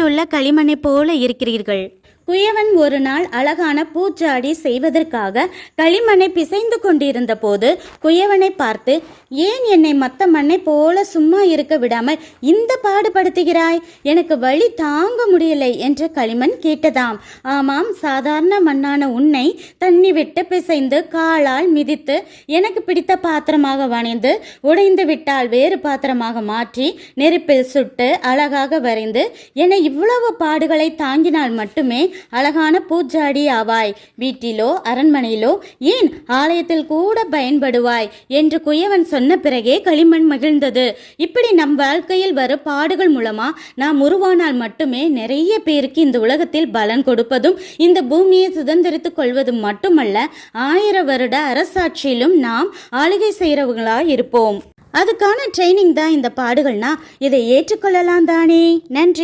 பூமியில் உள்ள களிமண்ணை போல இருக்கிறீர்கள். குயவன் ஒரு நாள் அழகான பூச்சாடி செய்வதற்காக களிமண்ணை பிசைந்து கொண்டிருந்த போது குயவனை பார்த்து, ஏன் என்னை மற்ற மண்ணை போல சும்மா இருக்க விடாமல் இந்த பாடுபடுத்துகிறாய்? எனக்கு வலி தாங்க முடியலை என்று களிமண் கேட்டதாம். ஆமாம், சாதாரண மண்ணான உன்னை தண்ணி விட்டு பிசைந்து காலால் மிதித்து எனக்கு பிடித்த பாத்திரமாக வணைந்து உடைந்து விட்டால் வேறு பாத்திரமாக மாற்றி நெருப்பில் சுட்டு அழகாக வரைந்து என்னை இவ்வளவு பாடுகளை தாங்கினால் மட்டுமே அழகான பூஜாடி ஆவாய். வீட்டிலோ அரண்மனையிலோ ஏன் ஆலயத்தில் கூட பயன்படுவாய் என்று குயவன் சொன்ன பிறகே களிமண் மகிழ்ந்தது. இப்படி நம் வாழ்க்கையில் வரும் பாடுகள் மூலமா நாம் உருவானால் மட்டுமே நிறைய பேருக்கு இந்த உலகத்தில் பலன் கொடுப்பதும் இந்த பூமியை சுதந்திரித்துக் கொள்வதும் மட்டுமல்ல, 1000 வருட அரசாட்சியிலும் நாம் ஆளுகை செய்கிறவர்களாய் இருப்போம். அதுக்கான ட்ரைனிங் தான் இந்த பாடுகள்னா இதை ஏற்றுக்கொள்ளலாம் தானே. நன்றி.